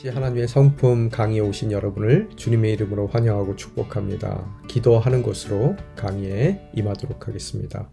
하나님의 성품 강의에 오신 여러분을 주님의 이름으로 환영하고 축복합니다. 기도하는 곳으로 강의에 임하도록 하겠습니다.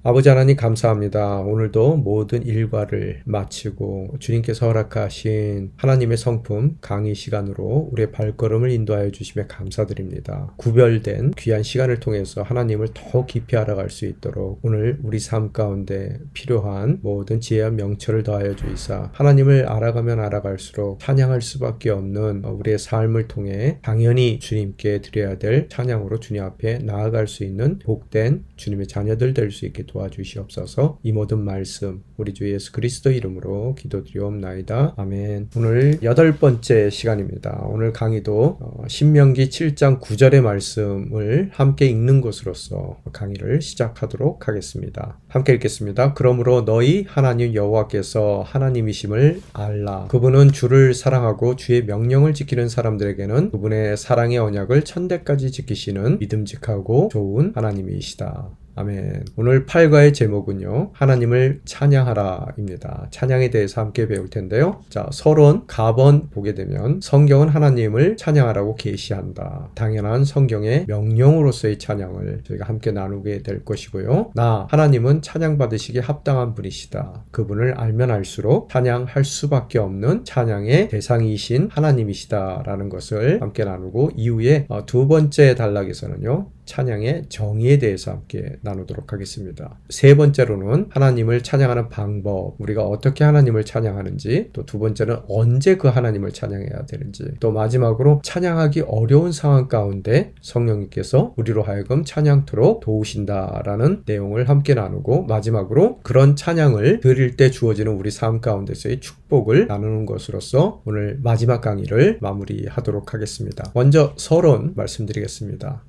아버지 하나님 감사합니다. 오늘도 모든 일과를 마치고 주님께서 허락하신 하나님의 성품 강의 시간으로 우리의 발걸음을 인도하여 주시며 감사드립니다. 구별된 귀한 시간을 통해서 하나님을 더 깊이 알아갈 수 있도록 오늘 우리 삶 가운데 필요한 모든 지혜와 명철을 더하여 주이사 하나님을 알아가면 알아갈수록 찬양할 수밖에 없는 우리의 삶을 통해 당연히 주님께 드려야 될 찬양으로 주님 앞에 나아갈 수 있는 복된 주님의 자녀들 될 수 있게 도와주시옵소서. 이 모든 말씀 우리 주 예수 그리스도 이름으로 기도드리옵나이다. 아멘. 오늘 8번째 시간입니다. 오늘 강의도 신명기 7장 9절의 말씀을 함께 읽는 것으로서 강의를 시작하도록 하겠습니다. 함께 읽겠습니다. 그러므로 너희 하나님 여호와께서 하나님이심을 알라. 그분은 주를 사랑하고 주의 명령을 지키는 사람들에게는 그분의 사랑의 언약을 천대까지 지키시는 믿음직하고 좋은 하나님이시다. 아멘. 오늘 8과의 제목은요, 하나님을 찬양하라 입니다. 찬양에 대해서 함께 배울 텐데요. 자, 서론 가번 보게 되면 성경은 하나님을 찬양하라고 계시한다. 당연한 성경의 명령으로서의 찬양을 저희가 함께 나누게 될 것이고요. 하나님은 찬양받으시기에 합당한 분이시다. 그분을 알면 알수록 찬양할 수밖에 없는 찬양의 대상이신 하나님이시다라는 것을 함께 나누고, 이후에 두 번째 단락에서는요, 찬양의 정의에 대해서 함께 나누도록 하겠습니다. 세 번째로는 하나님을 찬양하는 방법, 우리가 어떻게 하나님을 찬양하는지, 또 두 번째는 언제 그 하나님을 찬양해야 되는지, 또 마지막으로 찬양하기 어려운 상황 가운데 성령님께서 우리로 하여금 찬양토록 도우신다라는 내용을 함께 나누고, 마지막으로 그런 찬양을 드릴 때 주어지는 우리 삶 가운데서의 축복을 나누는 것으로서 오늘 마지막 강의를 마무리하도록 하겠습니다. 먼저 서론 말씀드리겠습니다.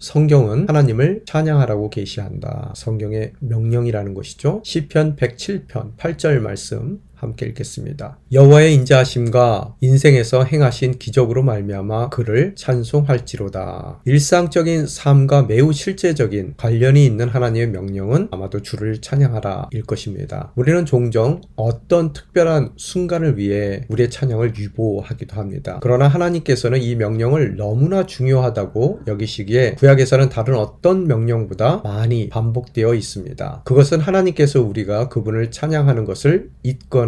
성경은 하나님을 찬양하라고 계시한다. 성경의 명령이라는 것이죠. 시편 107편 8절 말씀 함께 읽겠습니다. 여호와의 인자하심과 인생에서 행하신 기적으로 말미암아 그를 찬송할지로다. 일상적인 삶과 매우 실제적인 관련이 있는 하나님의 명령은 아마도 주를 찬양하라 일 것입니다. 우리는 종종 어떤 특별한 순간을 위해 우리의 찬양을 유보하기도 합니다. 그러나 하나님께서는 이 명령을 너무나 중요하다고 여기시기에 구약에서는 다른 어떤 명령보다 많이 반복되어 있습니다. 그것은 하나님께서 우리가 그분을 찬양하는 것을 잊거나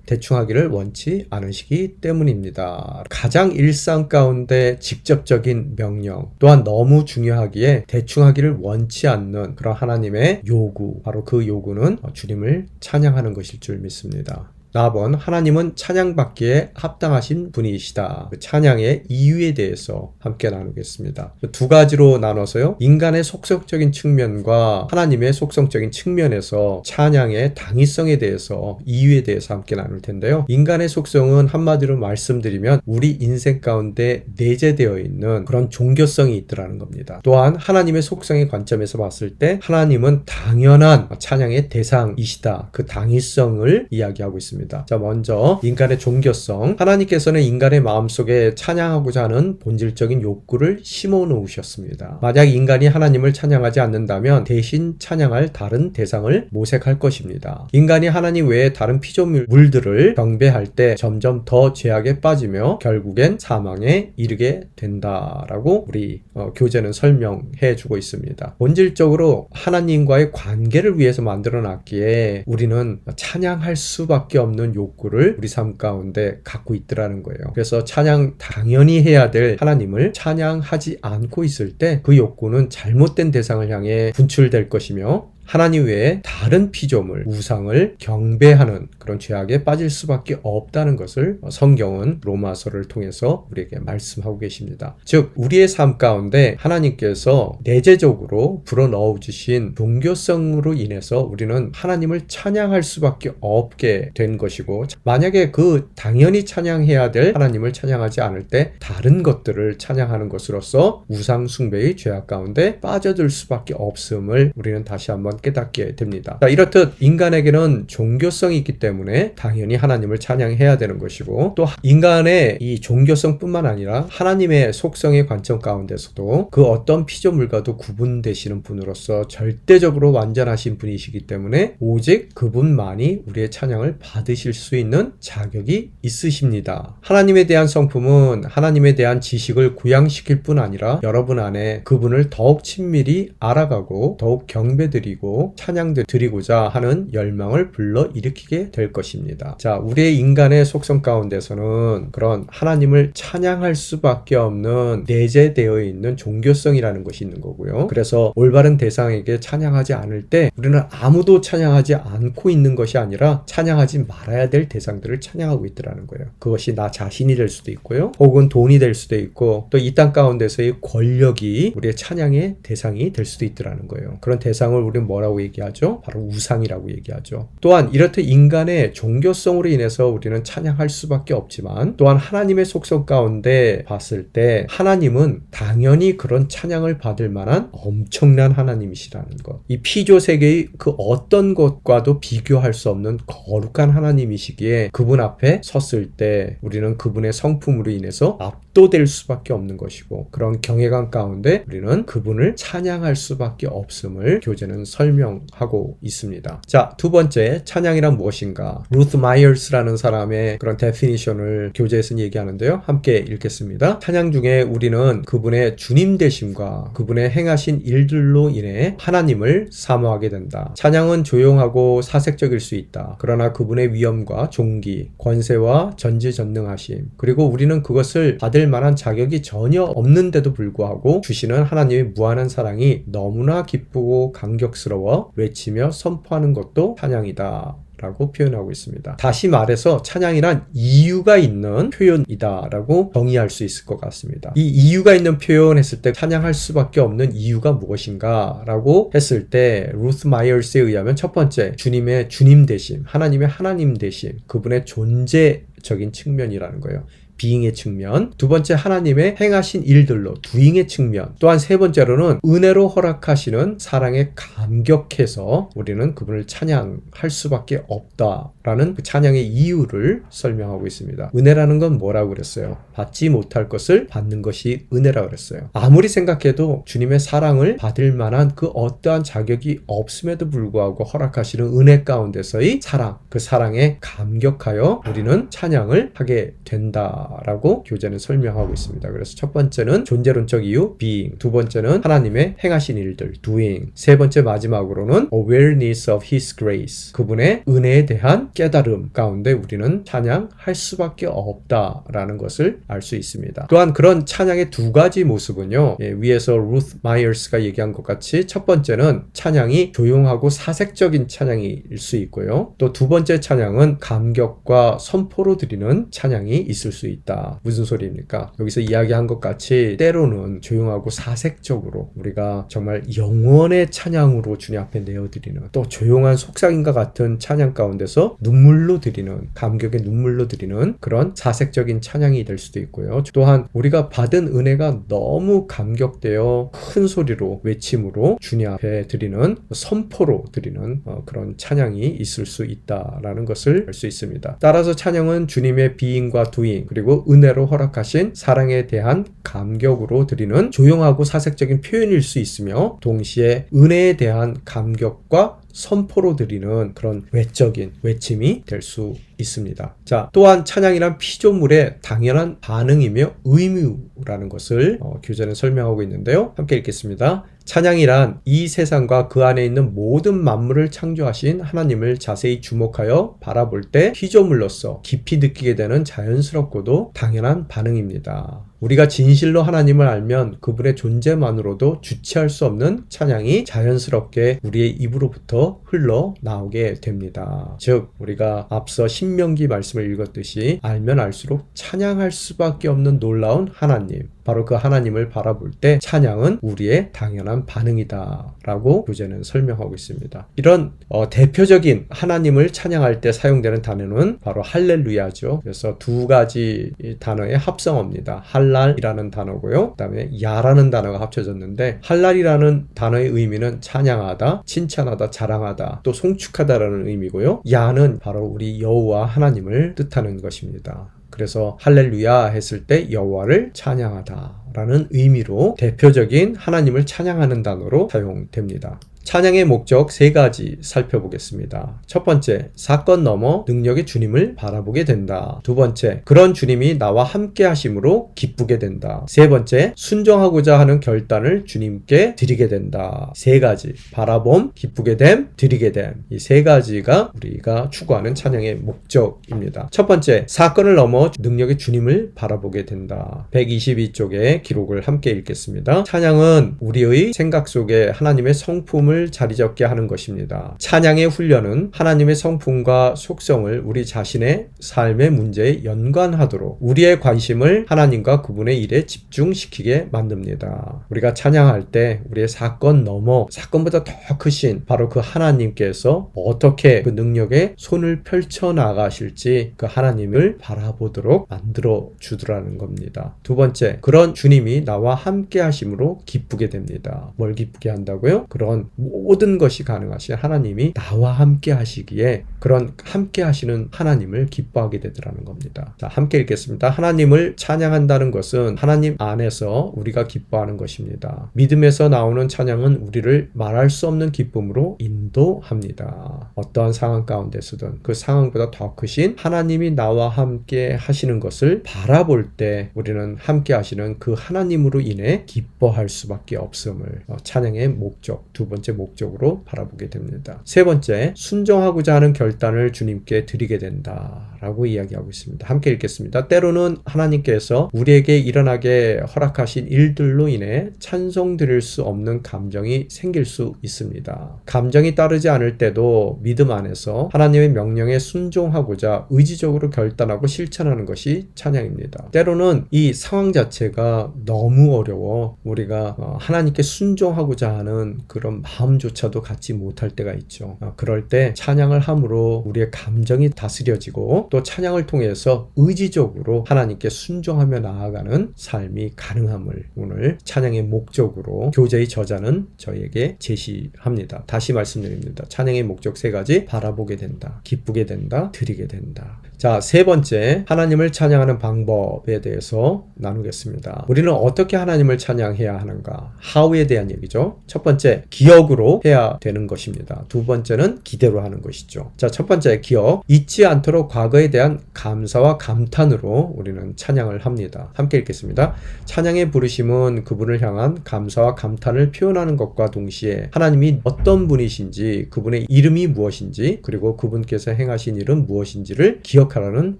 대충 하기를 원치 않으시기 때문입니다. 가장 일상 가운데 직접적인 명령, 또한 너무 중요하기에 대충 하기를 원치 않는 그런 하나님의 요구, 바로 그 요구는 주님을 찬양하는 것일 줄 믿습니다. 4번, 하나님은 찬양받기에 합당하신 분이시다. 그 찬양의 이유에 대해서 함께 나누겠습니다. 두 가지로 나눠서요, 인간의 속성적인 측면과 하나님의 속성적인 측면에서 찬양의 당위성에 대해서, 이유에 대해서 함께 나눌 텐데요. 인간의 속성은 한마디로 말씀드리면 우리 인생 가운데 내재되어 있는 그런 종교성이 있더라는 겁니다. 또한 하나님의 속성의 관점에서 봤을 때 하나님은 당연한 찬양의 대상이시다. 그 당위성을 이야기하고 있습니다. 자, 먼저 인간의 종교성. 하나님께서는 인간의 마음속에 찬양하고자 하는 본질적인 욕구를 심어 놓으셨습니다. 만약 인간이 하나님을 찬양하지 않는다면 대신 찬양할 다른 대상을 모색할 것입니다. 인간이 하나님 외에 다른 피조물들을 경배할 때 점점 더 죄악에 빠지며 결국엔 사망에 이르게 된다라고 우리 교재는 설명해 주고 있습니다. 본질적으로 하나님과의 관계를 위해서 만들어 놨기에 우리는 찬양할 수밖에 없는 욕구를 우리 삶 가운데 갖고 있더라는 거예요. 그래서 찬양 당연히 해야 될 하나님을 찬양하지 않고 있을 때 그 욕구는 잘못된 대상을 향해 분출될 것이며 하나님 외에 다른 피조물, 우상을 경배하는 그런 죄악에 빠질 수밖에 없다는 것을 성경은 로마서를 통해서 우리에게 말씀하고 계십니다. 즉, 우리의 삶 가운데 하나님께서 내재적으로 불어넣어 주신 종교성으로 인해서 우리는 하나님을 찬양할 수밖에 없게 된 것이고, 만약에 그 당연히 찬양해야 될 하나님을 찬양하지 않을 때 다른 것들을 찬양하는 것으로서 우상 숭배의 죄악 가운데 빠져들 수밖에 없음을 우리는 다시 한번 또한 깨닫게 됩니다. 자, 이렇듯 인간에게는 종교성이 있기 때문에 당연히 하나님을 찬양해야 되는 것이고, 또 인간의 이 종교성뿐만 아니라 하나님의 속성의 관점 가운데서도 그 어떤 피조물과도 구분되시는 분으로서 절대적으로 완전하신 분이시기 때문에 오직 그분만이 우리의 찬양을 받으실 수 있는 자격이 있으십니다. 하나님에 대한 성품은 하나님에 대한 지식을 구양시킬 뿐 아니라 여러분 안에 그분을 더욱 친밀히 알아가고 더욱 경배드리고 찬양드리고자 하는 열망을 불러일으키게 될 것입니다. 자, 우리의 인간의 속성 가운데서는 그런 하나님을 찬양할 수밖에 없는 내재되어 있는 종교성이라는 것이 있는 거고요. 그래서 올바른 대상에게 찬양하지 않을 때 우리는 아무도 찬양하지 않고 있는 것이 아니라 찬양하지 말아야 될 대상들을 찬양하고 있더라는 거예요. 그것이 나 자신이 될 수도 있고요. 혹은 돈이 될 수도 있고, 또 이 땅 가운데서의 권력이 우리의 찬양의 대상이 될 수도 있더라는 거예요. 그런 대상을 우리는 뭐라고 얘기하죠? 바로 우상이라고 얘기하죠. 또한 이렇듯 인간의 종교성으로 인해서 우리는 찬양할 수밖에 없지만, 또한 하나님의 속성 가운데 봤을 때 하나님은 당연히 그런 찬양을 받을 만한 엄청난 하나님이시라는 것. 이 피조 세계의 그 어떤 것과도 비교할 수 없는 거룩한 하나님이시기에 그분 앞에 섰을 때 우리는 그분의 성품으로 인해서 압도될 수밖에 없는 것이고, 그런 경외감 가운데 우리는 그분을 찬양할 수밖에 없음을 교재는 설명하고 있습니다. 자, 두 번째, 찬양이란 무엇인가? 루트 마이어스라는 사람의 그런 데피니션을 교재에서는 얘기하는데요. 함께 읽겠습니다. 찬양 중에 우리는 그분의 주님 되심과 그분의 행하신 일들로 인해 하나님을 사모하게 된다. 찬양은 조용하고 사색적일 수 있다. 그러나 그분의 위엄과 존귀, 권세와 전지전능하심, 그리고 우리는 그것을 받을 만한 자격이 전혀 없는데도 불구하고 주시는 하나님의 무한한 사랑이 너무나 기쁘고 감격스러워 외치며 선포하는 것도 찬양이다 라고 표현하고 있습니다. 다시 말해서 찬양이란 이유가 있는 표현이다 라고 정의할 수 있을 것 같습니다. 이 이유가 있는 표현 했을 때 찬양할 수밖에 없는 이유가 무엇인가 라고 했을 때 루스 마이어스에 의하면 첫 번째, 주님의 주님 되심, 하나님의 하나님 되심, 그분의 존재적인 측면이라는 거예요. 비잉의 측면, 두 번째 하나님의 행하신 일들로 doing의 측면, 또한 세 번째로는 은혜로 허락하시는 사랑에 감격해서 우리는 그분을 찬양할 수밖에 없다라는 그 찬양의 이유를 설명하고 있습니다. 은혜라는 건 뭐라고 그랬어요? 받지 못할 것을 받는 것이 은혜라고 그랬어요. 아무리 생각해도 주님의 사랑을 받을 만한 그 어떠한 자격이 없음에도 불구하고 허락하시는 은혜 가운데서의 사랑, 그 사랑에 감격하여 우리는 찬양을 하게 된다 라고 교재는 설명하고 있습니다. 그래서 첫 번째는 존재론적 이유, being, 두 번째는 하나님의 행하신 일들, doing, 세 번째 마지막으로는 awareness of His grace, 그분의 은혜에 대한 깨달음 가운데 우리는 찬양할 수밖에 없다라는 것을 알 수 있습니다. 또한 그런 찬양의 두 가지 모습은요, 위에서 루스 마이어스가 얘기한 것 같이 첫 번째는 찬양이 조용하고 사색적인 찬양일 수 있고요, 또 두 번째 찬양은 감격과 선포로 드리는 찬양이 있을 수 있다. 무슨 소리입니까? 여기서 이야기한 것 같이 때로는 조용하고 사색적으로 우리가 정말 영원의 찬양으로 주님 앞에 내어드리는, 또 조용한 속삭임과 같은 찬양 가운데서 눈물로 드리는, 감격의 눈물로 드리는 그런 사색적인 찬양이 될 수도 있고요. 또한 우리가 받은 은혜가 너무 감격되어 큰 소리로 외침으로 주님 앞에 드리는, 선포로 드리는 그런 찬양이 있을 수 있다라는 것을 알 수 있습니다. 따라서 찬양은 주님의 being과 doing, 그리고 은혜로 허락하신 사랑에 대한 감격으로 드리는 조용하고 사색적인 표현일 수 있으며, 동시에 은혜에 대한 감격과 선포로 드리는 그런 외적인 외침이 될 수 있습니다. 자, 또한 찬양이란 피조물의 당연한 반응이며 의무라는 것을 교재는 설명하고 있는데요. 함께 읽겠습니다. 찬양이란 이 세상과 그 안에 있는 모든 만물을 창조하신 하나님을 자세히 주목하여 바라볼 때 피조물로서 깊이 느끼게 되는 자연스럽고도 당연한 반응입니다. 우리가 진실로 하나님을 알면 그분의 존재만으로도 주체할 수 없는 찬양이 자연스럽게 우리의 입으로부터 흘러나오게 됩니다. 즉, 우리가 앞서 신명기 말씀을 읽었듯이 알면 알수록 찬양할 수밖에 없는 놀라운 하나님, 바로 그 하나님을 바라볼 때 찬양은 우리의 당연한 반응이다 라고 교재는 설명하고 있습니다. 이런 대표적인 하나님을 찬양할 때 사용되는 단어는 바로 할렐루야죠. 그래서 두 가지 단어의 합성어입니다. 할랄이라는 단어고요, 그 다음에 야라는 단어가 합쳐졌는데, 할랄이라는 단어의 의미는 찬양하다, 칭찬하다, 자랑하다, 또 송축하다라는 의미고요, 야는 바로 우리 여호와 하나님을 뜻하는 것입니다. 그래서 할렐루야 했을 때 여호와를 찬양하다 라는 의미로 대표적인 하나님을 찬양하는 단어로 사용됩니다. 찬양의 목적 세 가지 살펴보겠습니다. 첫 번째, 사건 넘어 능력의 주님을 바라보게 된다. 두 번째, 그런 주님이 나와 함께 하심으로 기쁘게 된다. 세 번째, 순종하고자 하는 결단을 주님께 드리게 된다. 세 가지, 바라봄, 기쁘게 됨, 드리게 됨, 이 세 가지가 우리가 추구하는 찬양의 목적입니다. 첫 번째, 사건을 넘어 능력의 주님을 바라보게 된다. 122쪽의 기록을 함께 읽겠습니다. 찬양은 우리의 생각 속에 하나님의 성품을 자리 잡게 하는 것입니다. 찬양의 훈련은 하나님의 성품과 속성을 우리 자신의 삶의 문제에 연관하도록 우리의 관심을 하나님과 그분의 일에 집중시키게 만듭니다. 우리가 찬양할 때 우리의 사건 넘어 사건보다 더 크신 바로 그 하나님께서 어떻게 그 능력에 손을 펼쳐 나가실지 그 하나님을 바라보도록 만들어 주더라는 겁니다. 두 번째, 그런 주님이 나와 함께 하심으로 기쁘게 됩니다. 뭘 기쁘게 한다고요? 그런 모든 것이 가능하신 하나님이 나와 함께 하시기에 그런 함께 하시는 하나님을 기뻐하게 되더라는 겁니다. 자, 함께 읽겠습니다. 하나님을 찬양한다는 것은 하나님 안에서 우리가 기뻐하는 것입니다. 믿음에서 나오는 찬양은 우리를 말할 수 없는 기쁨으로 인도합니다. 어떠한 상황 가운데서든 그 상황보다 더 크신 하나님이 나와 함께 하시는 것을 바라볼 때 우리는 함께 하시는 그 하나님으로 인해 기뻐할 수밖에 없음을 찬양의 목적, 두 번째 목적으로 바라보게 됩니다. 세 번째, 순종하고자 하는 결단을 주님께 드리게 된다라고 이야기하고 있습니다. 함께 읽겠습니다. 때로는 하나님께서 우리에게 일어나게 허락하신 일들로 인해 찬송 드릴 수 없는 감정이 생길 수 있습니다. 감정이 따르지 않을 때도 믿음 안에서 하나님의 명령에 순종하고자 의지적으로 결단하고 실천하는 것이 찬양입니다. 때로는 이 상황 자체가 너무 어려워 우리가 하나님께 순종하고자 하는 그런 마음조차도 갖지 못할 때가 있죠. 그럴 때 찬양을 함으로 우리의 감정이 다스려지고 또 찬양을 통해서 의지적으로 하나님께 순종하며 나아가는 삶이 가능함을 오늘 찬양의 목적으로 교재의 저자는 저희에게 제시합니다. 다시 말씀드립니다. 찬양의 목적 세 가지, 바라보게 된다, 기쁘게 된다, 드리게 된다. 자, 세 번째, 하나님을 찬양하는 방법에 대해서 나누겠습니다. 우리는 어떻게 하나님을 찬양해야 하는가? how에 대한 얘기죠. 첫 번째, 기억으로 해야 되는 것입니다. 두 번째는 기대로 하는 것이죠. 자, 첫 번째, 기억. 잊지 않도록 과거에 대한 감사와 감탄으로 우리는 찬양을 합니다. 함께 읽겠습니다. 찬양의 부르심은 그분을 향한 감사와 감탄을 표현하는 것과 동시에 하나님이 어떤 분이신지, 그분의 이름이 무엇인지, 그리고 그분께서 행하신 일은 무엇인지를 기억하라는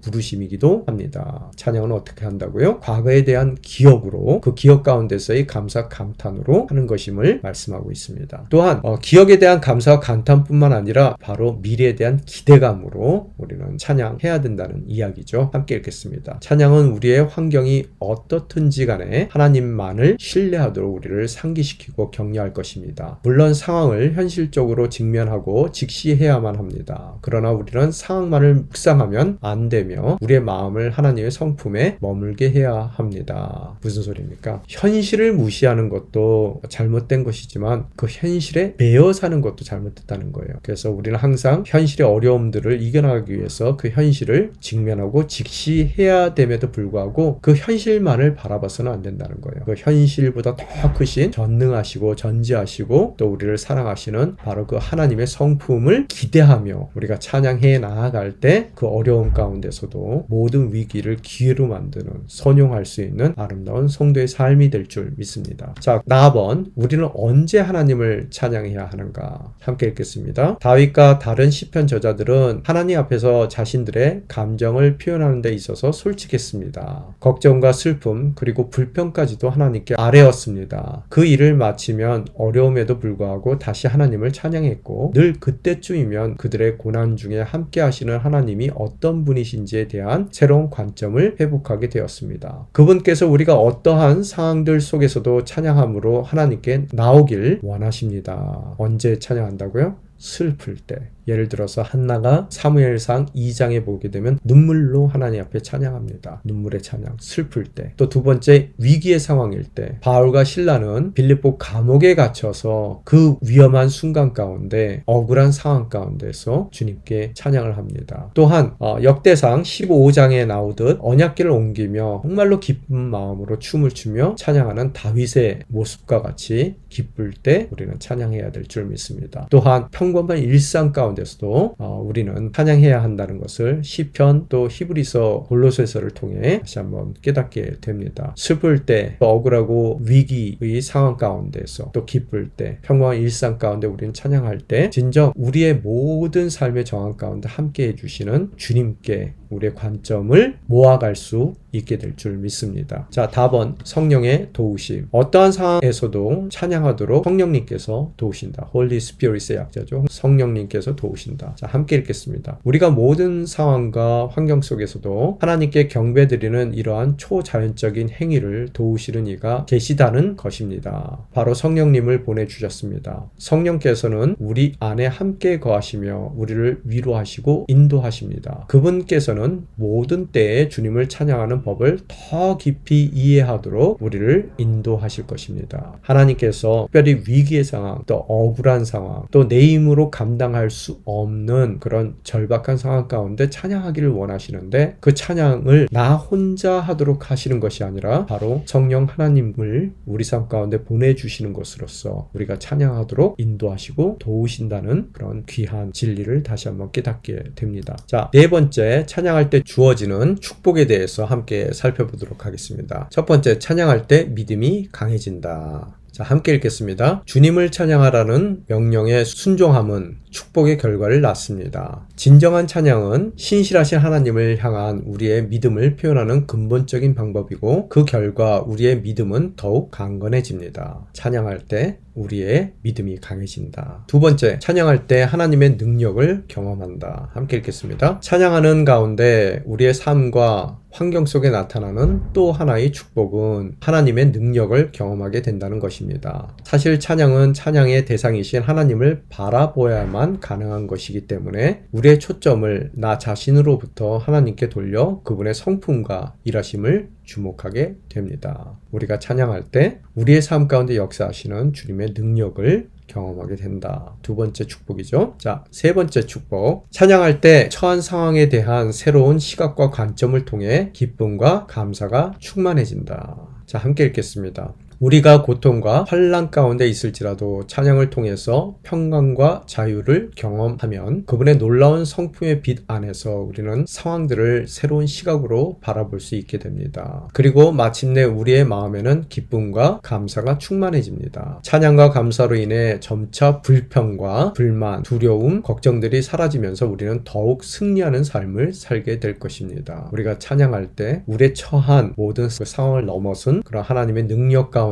부르심이기도 합니다. 찬양은 어떻게 한다고요? 과거에 대한 기억으로, 그 기억 가운데서의 감사 감탄으로 하는 것임을 말씀하고 있습니다. 또한 기억에 대한 감사와 감탄뿐만 아니라 바로 미래에 대한 기대감으로 우리는 찬양해야 된다는 이야기죠. 함께 읽겠습니다. 찬양은 우리의 환경이 어떻든지 간에 하나님만을 신뢰하도록 우리를 상기시키고 격려할 것입니다. 물론 상황을 현실적으로 직면하고 직시해야만 합니다. 그러나 우리는 상황만을 묵상하면 안 되며 우리의 마음을 하나님의 성품에 머물게 해야 합니다. 무슨 소리입니까? 현실을 무시하는 것도 잘못된 것이지만 그 현실에 매여 사는 것도 잘못됐다는 거예요. 그래서 우리는 항상 현실의 어려움들을 이겨나가기 위해서 그 현실을 직면하고 직시해야 됨에도 불구하고 그 현실만을 바라봐서는 안 된다는 거예요. 그 현실보다 더 크신 전능하시고 전지하시고 또 우리를 사랑하시는 바로 그 하나님의 성품을 기대하며 우리가 찬양해 나아갈 때 그 어려움 가운데서도 모든 위기를 기회로 만드는, 선용할 수 있는 아름다운 성도의 삶이 될 줄 믿습니다. 자, 4번, 우리는 언제 하나님을 찬양해야 하는가? 함께 읽겠습니다. 다윗과 다른 시편 저자들은 하나님 앞에서 자신들의 감정을 표현하는 데 있어서 솔직했습니다. 걱정과 슬픔 그리고 불평까지도 하나님께 아뢰었습니다. 그 일을 마치면 어려움에도 불구하고 다시 하나님을 찬양했고 늘 그때쯤이면 그들의 고난 중에 함께 하시는 하나님이 어떤 분이신지에 대한 새로운 관점을 회복하게 되었습니다. 그분께서 우리가 어떠한 상황들 속에서도 찬양함으로 하나님께 나오길 원하십니다. 언제 찬양한다고요? 슬플 때. 예를 들어서 한나가 사무엘상 2장에 보게 되면 눈물로 하나님 앞에 찬양합니다. 눈물의 찬양, 슬플 때. 또 두 번째, 위기의 상황일 때. 바울과 실라는 빌립보 감옥에 갇혀서 그 위험한 순간 가운데 억울한 상황 가운데서 주님께 찬양을 합니다. 또한 역대상 15장에 나오듯 언약궤를 옮기며 정말로 기쁜 마음으로 춤을 추며 찬양하는 다윗의 모습과 같이 기쁠 때 우리는 찬양해야 될 줄 믿습니다. 또한 평범한 일상 가운데서도 우리는 찬양해야 한다는 것을 시편 또 히브리서 골로새서를 통해 다시 한번 깨닫게 됩니다. 슬플 때, 또 억울하고 위기의 상황 가운데서, 또 기쁠 때, 평범한 일상 가운데 우리는 찬양할 때 진정 우리의 모든 삶의 정황 가운데 함께 해주시는 주님께 우리의 관점을 모아갈 수 있게 될 줄 믿습니다. 자, 답은 성령의 도우심. 어떠한 상황에서도 찬양하도록 성령님께서 도우신다. Holy Spirit의 약자죠. 성령님께서 도우신다. 자, 함께 읽겠습니다. 우리가 모든 상황과 환경 속에서도 하나님께 경배드리는 이러한 초자연적인 행위를 도우시는 이가 계시다는 것입니다. 바로 성령님을 보내주셨습니다. 성령께서는 우리 안에 함께 거하시며 우리를 위로하시고 인도하십니다. 그분께서는 모든 때에 주님을 찬양하는 법을 더 깊이 이해하도록 우리를 인도하실 것입니다. 하나님께서 특별히 위기의 상황, 또 억울한 상황, 또 내 힘으로 감당할 수 없는 그런 절박한 상황 가운데 찬양하기를 원하시는데 그 찬양을 나 혼자 하도록 하시는 것이 아니라 바로 성령 하나님을 우리 삶 가운데 보내주시는 것으로서 우리가 찬양하도록 인도하시고 도우신다는 그런 귀한 진리를 다시 한번 깨닫게 됩니다. 자, 네 번째, 찬양할 때 주어지는 축복에 대해서 함께 살펴보도록 하겠습니다. 첫 번째, 찬양할 때 믿음이 강해진다. 자, 함께 읽겠습니다. 주님을 찬양하라는 명령에 순종함은 축복의 결과를 낳습니다. 진정한 찬양은 신실하신 하나님을 향한 우리의 믿음을 표현하는 근본적인 방법이고 그 결과 우리의 믿음은 더욱 강건해집니다. 찬양할 때 우리의 믿음이 강해진다. 두 번째, 찬양할 때 하나님의 능력을 경험한다. 함께 읽겠습니다. 찬양하는 가운데 우리의 삶과 환경 속에 나타나는 또 하나의 축복은 하나님의 능력을 경험하게 된다는 것입니다. 사실 찬양은 찬양의 대상이신 하나님을 바라보아야만 가능한 것이기 때문에 우리의 초점을 나 자신으로부터 하나님께 돌려 그분의 성품과 일하심을 주목하게 됩니다. 우리가 찬양할 때 우리의 삶 가운데 역사하시는 주님의 능력을 경험하게 된다. 두 번째 축복이죠. 자, 세 번째 축복. 찬양할 때 처한 상황에 대한 새로운 시각과 관점을 통해 기쁨과 감사가 충만해진다. 자, 함께 읽겠습니다. 우리가 고통과 환난 가운데 있을지라도 찬양을 통해서 평강과 자유를 경험하면 그분의 놀라운 성품의 빛 안에서 우리는 상황들을 새로운 시각으로 바라볼 수 있게 됩니다. 그리고 마침내 우리의 마음에는 기쁨과 감사가 충만해집니다. 찬양과 감사로 인해 점차 불평과 불만, 두려움, 걱정들이 사라지면서 우리는 더욱 승리하는 삶을 살게 될 것입니다. 우리가 찬양할 때 우리의 처한 모든 그 상황을 넘어선 그런 하나님의 능력 가운데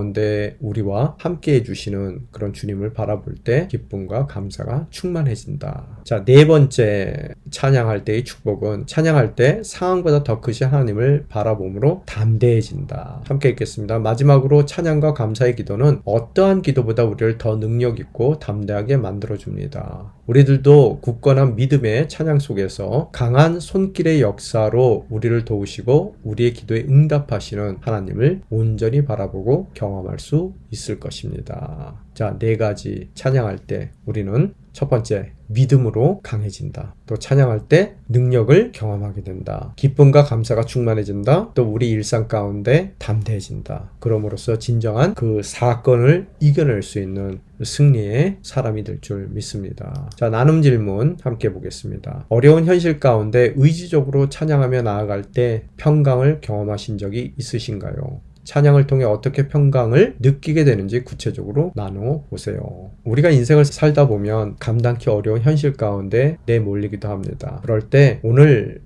우리와 함께 해주시는 그런 주님을 바라볼 때 기쁨과 감사가 충만해진다. 자, 네 번째 찬양할 때의 축복은 찬양할 때 상황보다 더 크신 하나님을 바라봄으로 담대해진다. 함께 읽겠습니다. 마지막으로 찬양과 감사의 기도는 어떠한 기도보다 우리를 더 능력 있고 담대하게 만들어줍니다. 우리들도 굳건한 믿음의 찬양 속에서 강한 손길의 역사로 우리를 도우시고 우리의 기도에 응답하시는 하나님을 온전히 바라보고 경험할 수 있을 것입니다. 자, 네 가지 찬양할 때 우리는 첫 번째, 믿음으로 강해진다. 또 찬양할 때 능력을 경험하게 된다. 기쁨과 감사가 충만해진다. 또 우리 일상 가운데 담대해진다. 그럼으로써 진정한 그 사건을 이겨낼 수 있는 승리의 사람이 될 줄 믿습니다. 자, 나눔 질문 함께 보겠습니다. 어려운 현실 가운데 의지적으로 찬양하며 나아갈 때 평강을 경험하신 적이 있으신가요? 찬양을 통해 어떻게 평강을 느끼게 되는지 구체적으로 나눠 보세요. 우리가 인생을 살다 보면 감당기 어려운 현실 가운데 내몰리기도 합니다. 그럴 때 오늘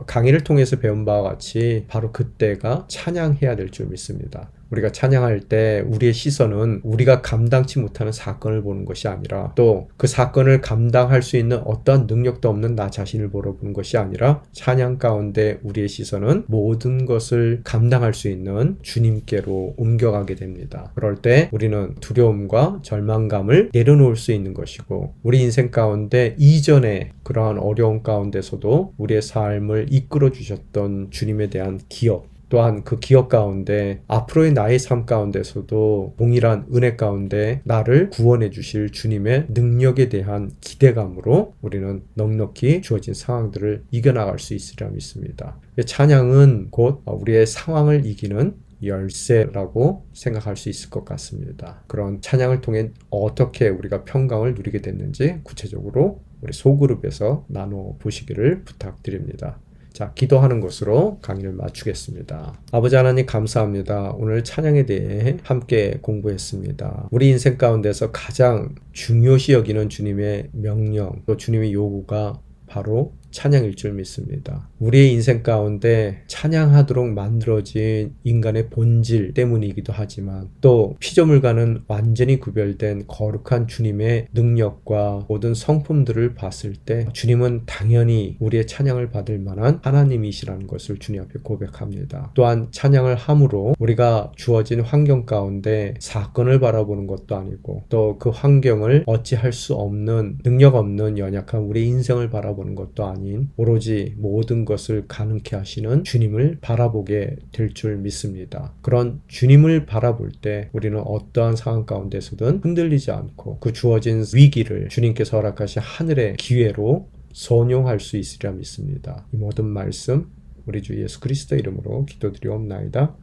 강의를 통해서 배운 바와 같이 바로 그때가 찬양해야 될 줄 믿습니다. 우리가 찬양할 때 우리의 시선은 우리가 감당치 못하는 사건을 보는 것이 아니라 또 그 사건을 감당할 수 있는 어떠한 능력도 없는 나 자신을 보는 것이 아니라 찬양 가운데 우리의 시선은 모든 것을 감당할 수 있는 주님께로 옮겨가게 됩니다. 그럴 때 우리는 두려움과 절망감을 내려놓을 수 있는 것이고 우리 인생 가운데 이전에 그러한 어려움 가운데서도 우리의 삶을 이끌어 주셨던 주님에 대한 기억 또한 그 기억 가운데 앞으로의 나의 삶 가운데서도 동일한 은혜 가운데 나를 구원해 주실 주님의 능력에 대한 기대감으로 우리는 넉넉히 주어진 상황들을 이겨나갈 수 있으리라 믿습니다. 찬양은 곧 우리의 상황을 이기는 열쇠라고 생각할 수 있을 것 같습니다. 그런 찬양을 통해 어떻게 우리가 평강을 누리게 됐는지 구체적으로 우리 소그룹에서 나눠 보시기를 부탁드립니다. 자, 기도하는 것으로 강의를 마치겠습니다. 아버지 하나님 감사합니다. 오늘 찬양에 대해 함께 공부했습니다. 우리 인생 가운데서 가장 중요시 여기는 주님의 명령, 또 주님의 요구가 바로 찬양일 줄 믿습니다. 우리의 인생 가운데 찬양하도록 만들어진 인간의 본질 때문이기도 하지만 또 피조물과는 완전히 구별된 거룩한 주님의 능력과 모든 성품들을 봤을 때 주님은 당연히 우리의 찬양을 받을 만한 하나님이시라는 것을 주님 앞에 고백합니다. 또한 찬양을 함으로 우리가 주어진 환경 가운데 사건을 바라보는 것도 아니고 또 그 환경을 어찌할 수 없는 능력 없는 연약한 우리 인생을 바라보는 것도 아니고 오로지 모든 것을 가능케 하시는 주님을 바라보게 될 줄 믿습니다. 그런 주님을 바라볼 때 우리는 어떠한 상황 가운데서든 흔들리지 않고 그 주어진 위기를 주님께서 허락하신 하늘의 기회로 선용할 수 있으리라 믿습니다. 이 모든 말씀 우리 주 예수 그리스도 이름으로 기도드리옵나이다.